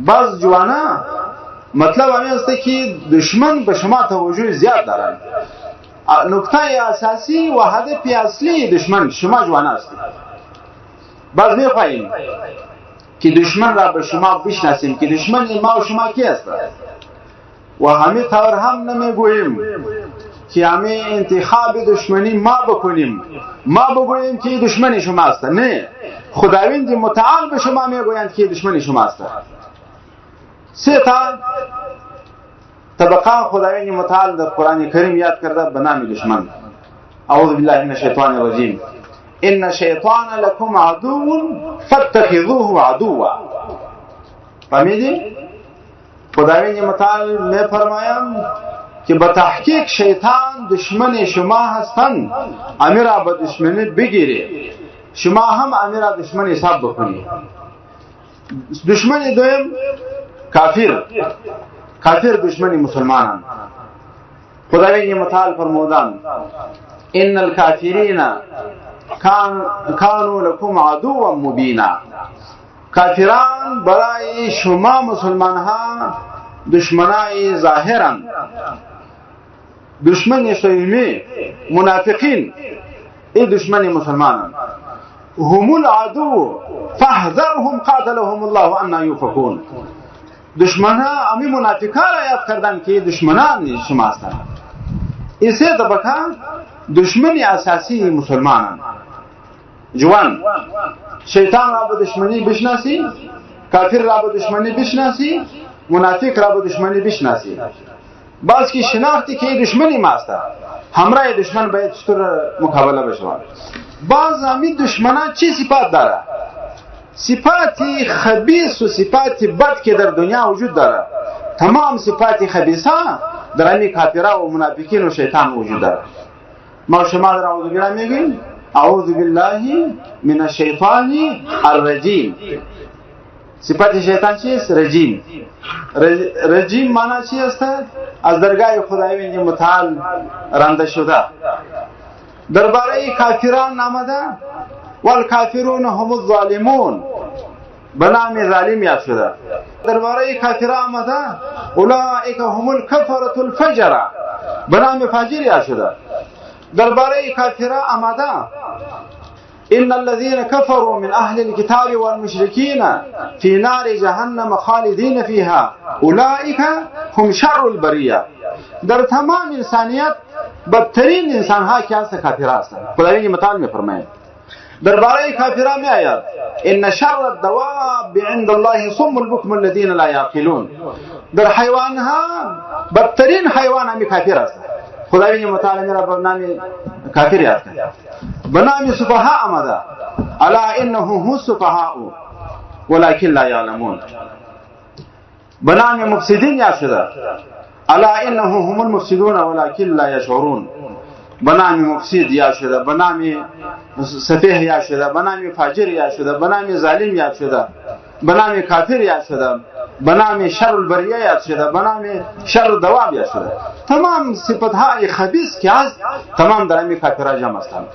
بعض جوانا مطلب همین است که دشمن به شما توجه زیاد دارند. نکته اساسی و هدف اصلی دشمن شما جوانا است. بعض میخواهیم که دشمن را به شما بشناسیم که دشمن ما و شما کی است و همه طور هم نمیگوییم که همه انتخاب دشمنی ما بکنیم، ما بگوییم که دشمن شما است. نه، خداوند متعال به شما میگویند که دشمن شما است. سه تا طبقه خداوند متعال در قرآن کریم یاد کرده به نام دشمن. اعوذ بالله من الشیطان الرجیم. ان الشیطان لکم عدو فاتخذوه عدوا. فهمیدی؟ خداوند متعال میفرمایند که به تحقیق شیطان دشمن شما هستند، امیر به دشمنی بگیری، شما هم امیر دشمن حساب بکنی. دشمن دویم کافر دشمن مسلمانان. خداوند متعال فرمودند ان الکافرین کانوا لکم عدوا مبینا. کافران برای شما مسلمان ها دشمنای ظاهرن، دشمن شیمی منافقین، ای دشمن مسلمانان. هم العدو فاحذرهم قاتلهم الله ان یؤفکون. دشمنها امی منافقان را یاد کردن که دشمنان شما هستند. ایسه طبقه دشمن اساسی مسلمانان. جوان شیطان را به دشمنی بشناسی، کافر را به دشمنی بشناسی، منافق را به دشمنی بشناسی. باز کی شناختی که دشمنی ماست، همراه دشمن باید چطور مقابله بشه. باز همین دشمنان چی صفات داره؟ صفات خبیث و صفات بد که در دنیا وجود داره. تمام صفات خبیثه در همین کافرها و منافقین و شیطان وجود داره. ما شما در اعوذ بالله میگیم اعوذ بالله من الشیطان الرجیم. صفت شیطان چیست؟ رجیم. رجیم معنی چی است؟ از درگاه خداوند متعال رانده شده. درباره کافران آمده والکافرون هم الظالمون، به نام ظالم یاد شده. درباره کافران آمده اولئک هم الکفرة الفجرة، به نام فاجر یاد شده. درباره کافران آمده ان الذين كفروا من اهل الكتاب والمشركين في نار جهنم خالدين فيها اولئك هم شر البريه. در تمام انسانیت بدترین انسان ها که هست کافر هستند. خداوند متعال میفرماید درباره کافران میآید ان شر الدواب عند الله صم البكم الذين لا يعقلون. در حیوان ها بدترین حیوان هم کافر است. خداوند متعال میرا به نام کافر یاد کرد. به نام سفهاء آمده الا انهم هم السفهاء ولكن لا يعلمون. به نام مفسدین یاد شده الا انهم هم المفسدون ولكن لا يشعرون. به نام مفسد یاد شده، به نام سفیه یاد شده، به نام فاجر یاد شده، به نام ظالم یاد شده، به نام کافر یاد شده، به نام شر البریه یاد شده، به نام شر الدواب یاد شده. تمام صفتهای خبیث که هست تمام در همین کافرها جمع هستند.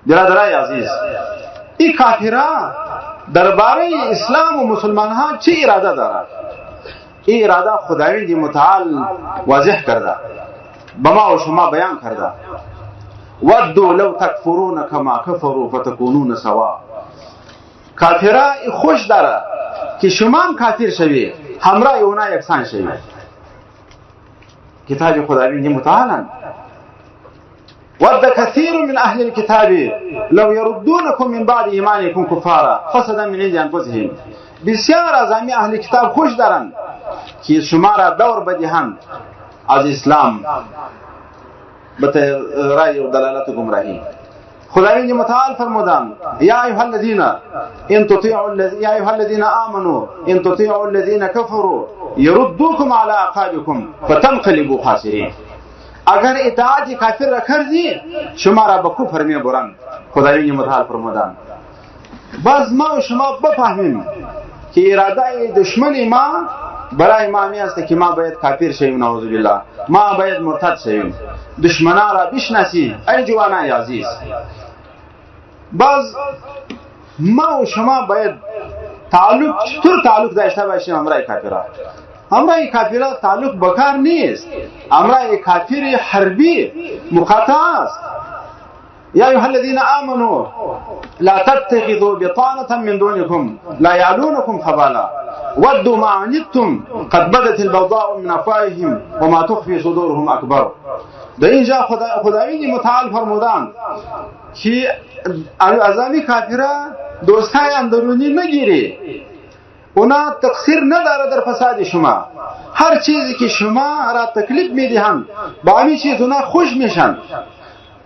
برادرای عزیز، این کافرها درباره اسلام و مسلمان ها چه اراده دارند؟ این اراده خداوند متعال واضح کرده، به ما و شما بیان کرده. ودوا لو تکفرون کما کفروا فتکونون سوا. کافرها خوش داره که شما هم کافر شوی، همراه اونا یکسان شوی. کتاب خداوند متعال ود كثير من اهل الكتاب لو يردونكم من بعد ایمانكم كفارا حسدا من عند انفسهم. بسیار از همین اهل کتاب خوش دارند که شما را دور بدهند از اسلام به رای و دلالت و گمراهی. خداوند متعال فرمودند یا ایها الذين آمنوا ان تطيعوا الذين كفروا يردوكم على اعقابكم فتنقلبوا خاسرين. اگر اطاعت کافر را کردی شما را به کفر میبرند. خداوند متعال فرمودند. باز ما و شما بفهمیم که اراده دشمن ما برای ما می است که ما باید کافر شویم، نعوذ بالله، ما باید مرتد شویم. دشمنا را بشناسی ای جوانای عزیز. باز ما و شما باید تعلق چطور تعلق داشته باشیم امرای کافرها؟ امرای کافرها تعلق بکار نیست، امرای کافر حربی مقاطعه است. یا ایها الذین آمنوا لا تتخذوا بطانة من دونكم لا يعلونكم خبالا ودوا ما عنتم قد بدت البغضاء من افواههم وما تخفي صدورهم اکبر. در اینجا خداوند متعال فرمودند که اعضای کافرها دوستای اندرونی نگیری، اونا تقصیر نداره در فساد شما. هر چیزی که شما را تکلیف میدهند با همین چیز اونا خوش میشن.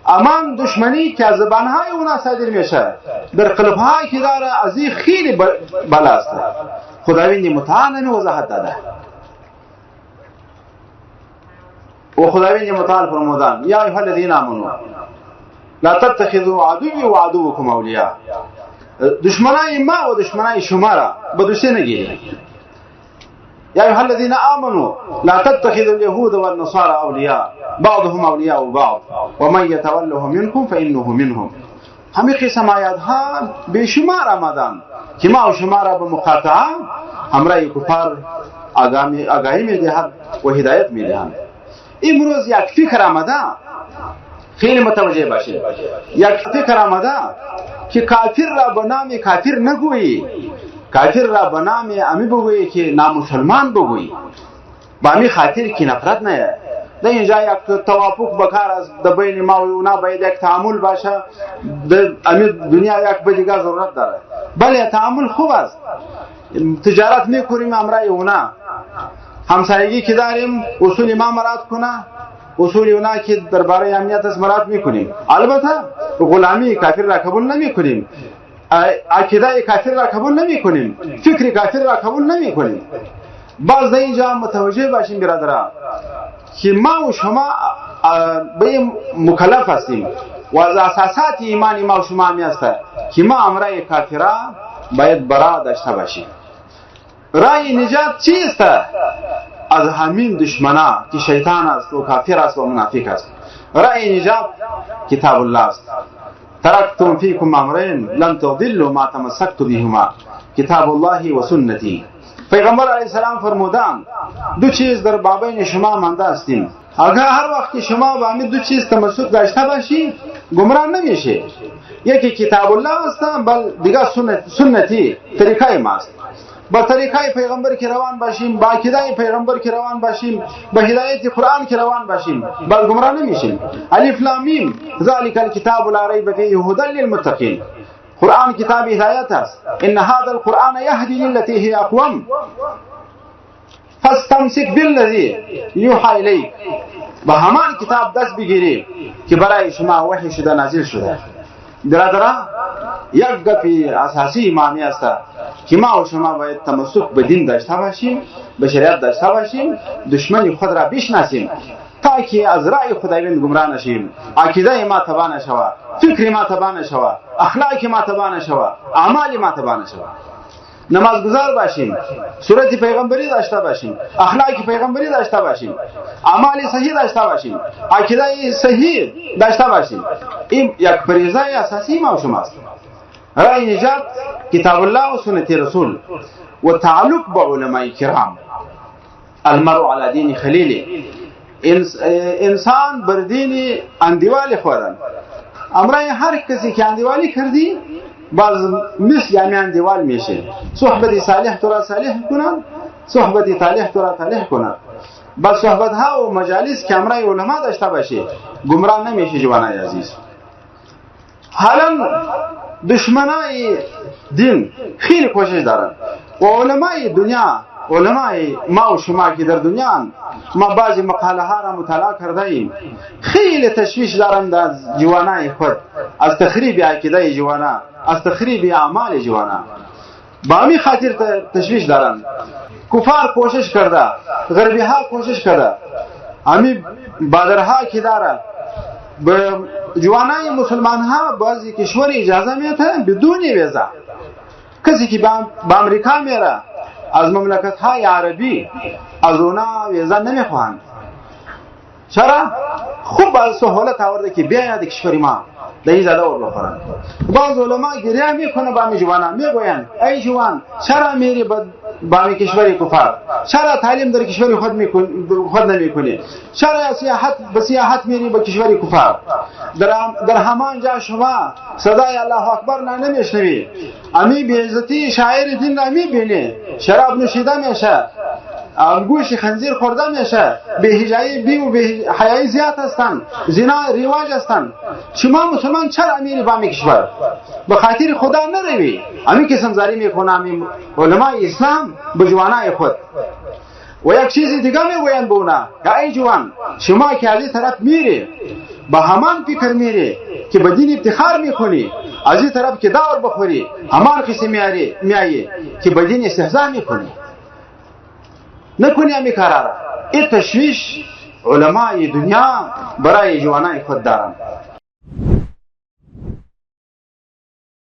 امان دشمنی که از زبانهای اونا صادر میشه در قلبهای که داره از این خیلی بلاست. خداوند متعال وضاحت داده و خداوند متعال فرمودند یا ایها الذین آمنوا لا تتخذوا عدوی و عدوکم اولیاء. دشمنای ما و دشمنای شما را به دوستی نگیرید. یا ایها الذین آمنوا لا تتخذوا اليهود والنصارى اولیاء بعضهم اولیاء بعض ومن يتولهم منكم فانه منهم. همین قسم آیات ها بیشمار آمدند که ما و شما را به مقاطعه همراه کفار آگاهی میدهند و هدایت میدهند. امروز یک فکر آمده، خیلی متوجه باشید، یک فکر آمده که کافر را به نام کافر نگویی، کافر را به نام امی بگویی که نامسلمان بگویی، با امی خاطر که نفرت نه. در اینجا یک توافق بکار است در بین ما و اونا، باید یک تعامل باشه. در امی دنیا یک به دیگه ضرورت داره. بله تعامل خوب است، تجارت میکنیم امرای اونا، همسایگی که داریم اصول ما مراد کنه، اصول اونا که درباره امنیت است مراد میکنیم. البته غلامی کافر را قبول نمیکنیم، عقیده کافر را قبول نمیکنیم، فکر کافر را قبول نمیکنیم. باز در اینجا متوجه باشیم برادران که ما و شما به مکلف هستیم و از اساسات ایمان ما و شما همی است که ما امرای کافر باید برا داشته باشیم. رای نجات چیست؟ از همین دشمنا که شیطان است و کافر است و منافق است. رای نجات کتاب الله است. ترکتم فیکم امرین لن تضلوا ما تمسکتم بهما کتاب الله و سنتی. پیغمبر علیه السلام فرمودند دو چیز در بابین شما مانده استیم، اگر هر وقت که شما با همین دو چیز تمسک داشته باشید گمراه نمیشه. یکی کتاب الله است، بل دیگه سنتی طریقه ماست. با طریقه پیغمبر که روان باشیم، با عقیده پیغمبر که روان باشیم، با هدایت قرآن که روان باشیم، بل گمراه نمیشیم. الف لام میم ذالک الکتاب لا ریب فیه هدی للمتقین. قرآن کتاب هدایت است. ان هذا القرآن یهدی للتی هی اقوم فاستمسک بالذی یوحی الیک. با همان کتاب دست بگیری که برای شما وحی شده نازل شده. برادران یک گپی اساسی معنی است که ما و شما باید تمسک به دین داشته باشیم، به شریعت داشته باشیم، دشمن خود را بشناسیم تا که از رأی خداوند گمراه نشیم، عقیده ما تباه نشود، فکر ما تباه نشود، اخلاق ما تباه نشود، اعمال ما تباه نشود. نمازگزار باشیم، سنت پیغمبری داشته باشیم، اخلاق پیغمبری داشته باشیم، اعمال صحیح داشته باشیم، عقیده صحیح داشته باشیم. این یک فریضه اساسی ما و شماست. رای نجات کتاب الله و سنت رسول و تعلق با علماء کرام. المرء على دین خلیل. انسان بر دین اندیوال خودن. امرای هر کسی که اندیوالی کردی باز مثل یعنی اندیوال میشه. صحبت صالح تو را صالح کنن، صحبت طالح تو را طالح کنن. با صحبت ها و مجالس که امرای علما داشته باشه گمراه نمیشه. جوانای عزیز، حالا دشمنای دین خیلی کوشش دارن و علمای دنیا، علمای ما و شما که در دنیا ما بعضی مقاله ها را مطالعه کرده ایم، خیلی تشویش دارند از جوانای خود، از تخریب عقیده جوانا، از تخریب اعمال جوانا. با همین خاطر تشویش دارند. کفار کوشش کرده، غربی ها کوشش کرده، همین بادرها که داره به جوانای مسلمان ها بعضی کشور اجازه میده بدون ویزا. کسی که به امریکا میره از مملکت های عربی از اونا ویزا نمیخواهند. چرا؟ خوب از سهولت آورده که بیاید کشور ما این زده ور بخورن. بعض علما گریه میکنه با می جوانان، میگویند ای جوان چرا میری با کشور کفار؟ چرا تعلیم در کشور خود نمیکنی؟ چرا سیاحت میری با کشور کفار؟ در همان جا شما صدای الله اکبر نمیشنوی، امی بی‌عزتی شاعر دین را میبینی، شراب نوشیده میشه، گوشت خنزیر خورده میشه، بی‌حیایی و بی‌حیایی زیاد هستند، زنا رواج هستند. شما مسلمان چرا میری با می کشور؟ به خاطر خدا نروی. امی قسم زاری میکنه امی علماء اسلام به جوانای خود. و یک چیز دیگه میگویند به اونا که ای جوان شما که از این طرف میری با همان فکر میری که به دین افتخار میکنی، از این طرف که دور بخوری همان قسم میایی که به دین استهزاء میکنی. نکنی امی کارا. این تشویش علماء دنیا برای جوانای خود دارند.